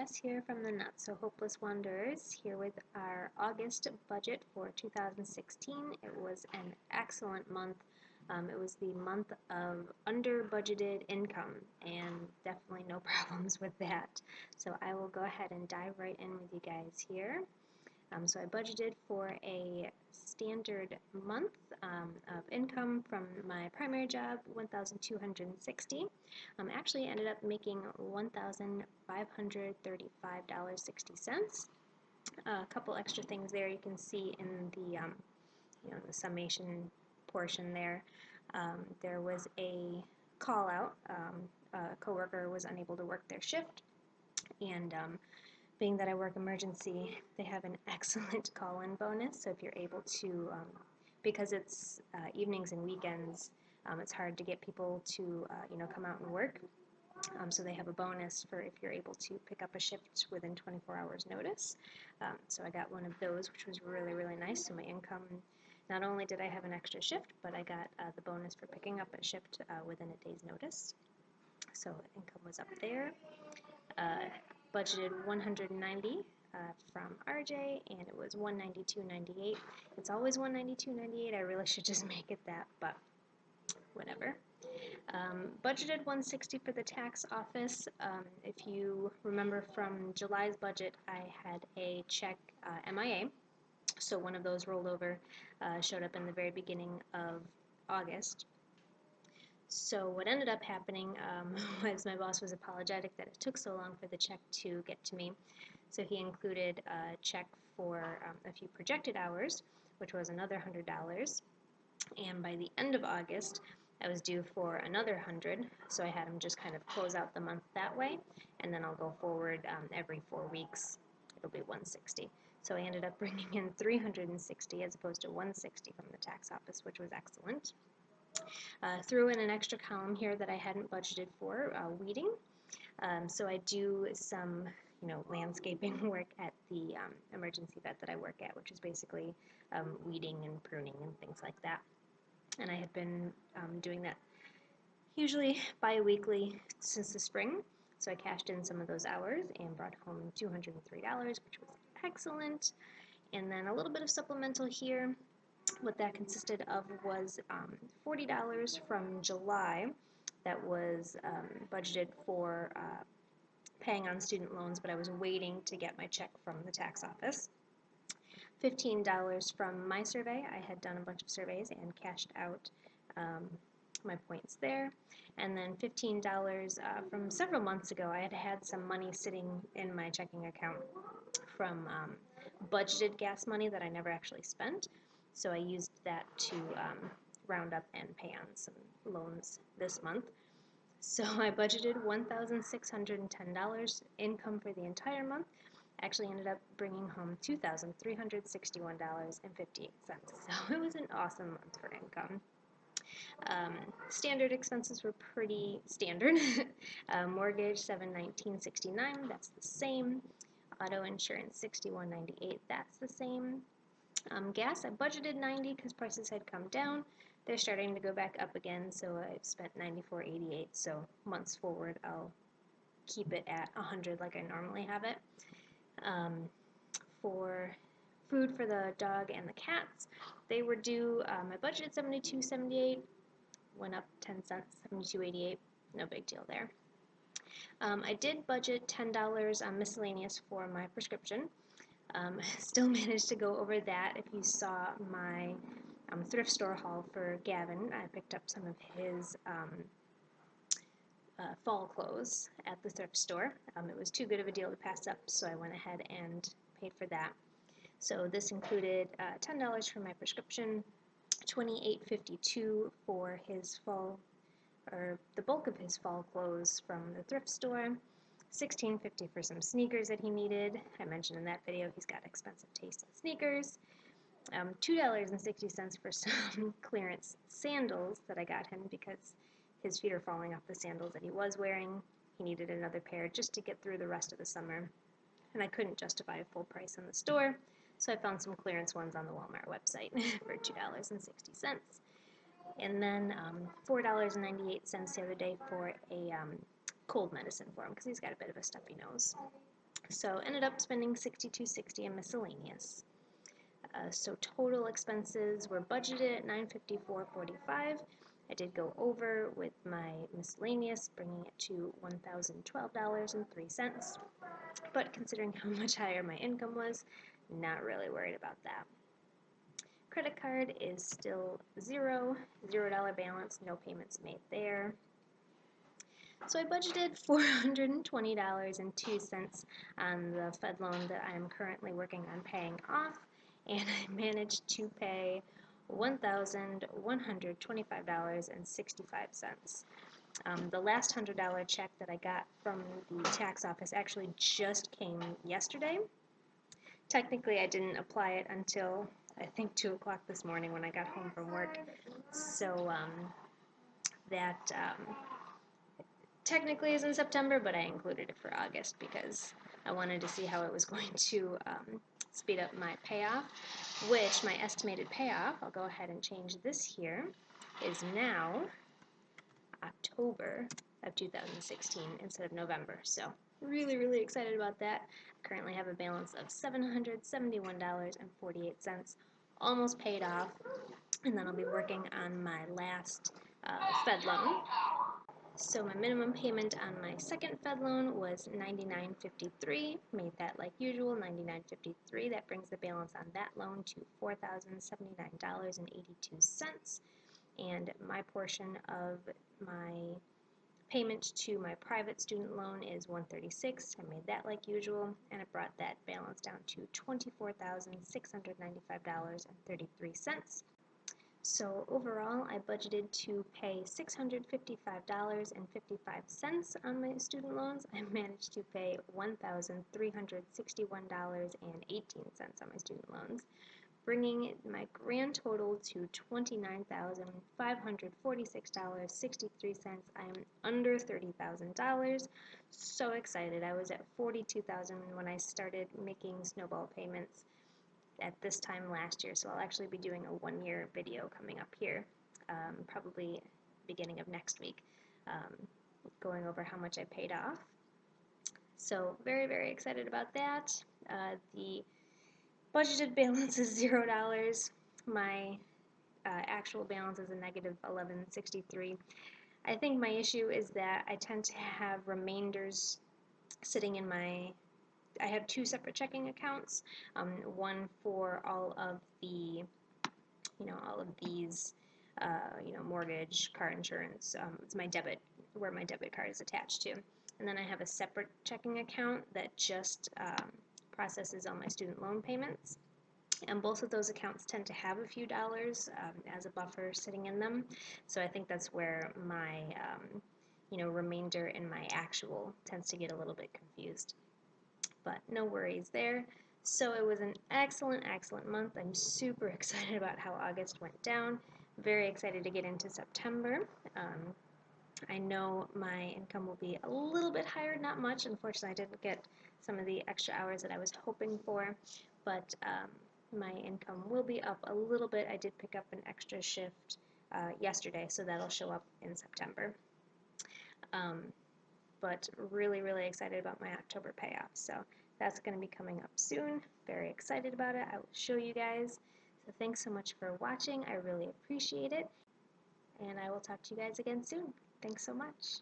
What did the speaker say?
Jess here from the Not So Hopeless Wanderers, here with our August budget for 2016. It was an excellent month. It was the month of under budgeted income, and definitely no problems with that. So I will go ahead and dive right in with you guys here. So I budgeted for a standard month of income from my primary job, $1,260. Actually ended up making $1,535.60. A couple extra things there you can see in the summation portion there. There was a call out. A coworker was unable to work their shift, and being that I work emergency, they have an excellent call-in bonus. So if you're able to, because it's evenings and weekends, it's hard to get people to come out and work. So they have a bonus for if you're able to pick up a shift within 24 hours notice. So I got one of those, which was really, really nice. So my income, not only did I have an extra shift, but I got the bonus for picking up a shift within a day's notice. So income was up there. Budgeted 190 from RJ, and it was 192.98. It's always 192.98. I really should just make it that, but whatever. Budgeted 160 for the tax office. If you remember from July's budget, I had a check MIA, so one of those rolled over, showed up in the very beginning of August. So what ended up happening was my boss was apologetic that it took so long for the check to get to me. So he included a check for a few projected hours, which was another $100. And by the end of August, I was due for another 100. So I had him just kind of close out the month that way, and then I'll go forward every 4 weeks. It'll be 160. So I ended up bringing in 360 as opposed to 160 from the tax office, which was excellent. Threw in an extra column here that I hadn't budgeted for, weeding. So I do some, landscaping work at the emergency vet that I work at, which is basically weeding and pruning and things like that. And I had been doing that usually bi-weekly since the spring. So I cashed in some of those hours and brought home $203, which was excellent. And then a little bit of supplemental here. What that consisted of was $40 from July that was budgeted for paying on student loans, but I was waiting to get my check from the tax office. $15 from my survey. I had done a bunch of surveys and cashed out my points there. And then $15 from several months ago. I had had some money sitting in my checking account from budgeted gas money that I never actually spent. So I used that to round up and pay on some loans this month. So I budgeted $1,610 income for the entire month. Actually ended up bringing home $2,361.58. So it was an awesome month for income. Standard expenses were pretty standard. Mortgage $719.69, that's the same. Auto insurance $61.98, that's the same. Gas, I budgeted 90 because prices had come down. They're starting to go back up again, so I've spent $94.88. So months forward, I'll keep it at 100 like I normally have it. For food for the dog and the cats, they were due. I budgeted $72.78, went up 10 cents, $72.88. No big deal there. I did budget $10 on miscellaneous for my prescription. Still managed to go over that. If you saw my thrift store haul for Gavin, I picked up some of his fall clothes at the thrift store. It was too good of a deal to pass up, so I went ahead and paid for that. So this included $10 for my prescription, $28.52 for his fall, or the bulk of his fall clothes from the thrift store, $16.50 for some sneakers that he needed. I mentioned in that video he's got expensive taste in sneakers. $2.60 for some clearance sandals that I got him because his feet are falling off the sandals that he was wearing. He needed another pair just to get through the rest of the summer, and I couldn't justify a full price in the store, so I found some clearance ones on the Walmart website for $2.60. And then $4.98 the other day for a cold medicine for him because he's got a bit of a stuffy nose. So ended up spending $62.60 in miscellaneous. So total expenses were budgeted at $954.45. I did go over with my miscellaneous, bringing it to $1,012.03. But considering how much higher my income was, not really worried about that. Credit card is still $0 balance, no payments made there. So I budgeted $420.02 on the Fed loan that I am currently working on paying off, and I managed to pay $1,125.65. The last $100 check that I got from the tax office actually just came yesterday. Technically, I didn't apply it until I think 2 o'clock this morning when I got home from work. So that technically is in September, but I included it for August because I wanted to see how it was going to speed up my payoff, which my estimated payoff, I'll go ahead and change this here, is now October of 2016 instead of November. So really, really excited about that. I currently have a balance of $771.48, almost paid off, and then I'll be working on my last Fed loan. So my minimum payment on my second Fed loan was $99.53. Made that like usual, $99.53. That brings the balance on that loan to $4,079.82. And my portion of my payment to my private student loan is $136. I made that like usual, and it brought that balance down to $24,695.33. So overall, I budgeted to pay $655.55 on my student loans. I managed to pay $1,361.18 on my student loans, bringing my grand total to $29,546.63. I am under $30,000. So excited. I was at $42,000 when I started making snowball payments at this time last year, so I'll actually be doing a 1-year video coming up here, probably beginning of next week, going over how much I paid off. So very, very excited about that. The budgeted balance is $0. My actual balance is a negative $11.63. I think my issue is that I tend to have remainders sitting in my I have 2 separate checking accounts, one for all of the, all of these, mortgage, car insurance. It's my debit, where my debit card is attached to. And then I have a separate checking account that just processes all my student loan payments. And both of those accounts tend to have a few dollars as a buffer sitting in them. So I think that's where my, remainder and my actual tends to get a little bit confused. But no worries there. So it was an excellent, excellent month. I'm super excited about how August went down. Very excited to get into September. I know my income will be a little bit higher, not much. Unfortunately, I didn't get some of the extra hours that I was hoping for, but my income will be up a little bit. I did pick up an extra shift yesterday, so that'll show up in September. But really, really excited about my October payoff. So that's going to be coming up soon. Very excited about it. I will show you guys. So thanks so much for watching. I really appreciate it. And I will talk to you guys again soon. Thanks so much.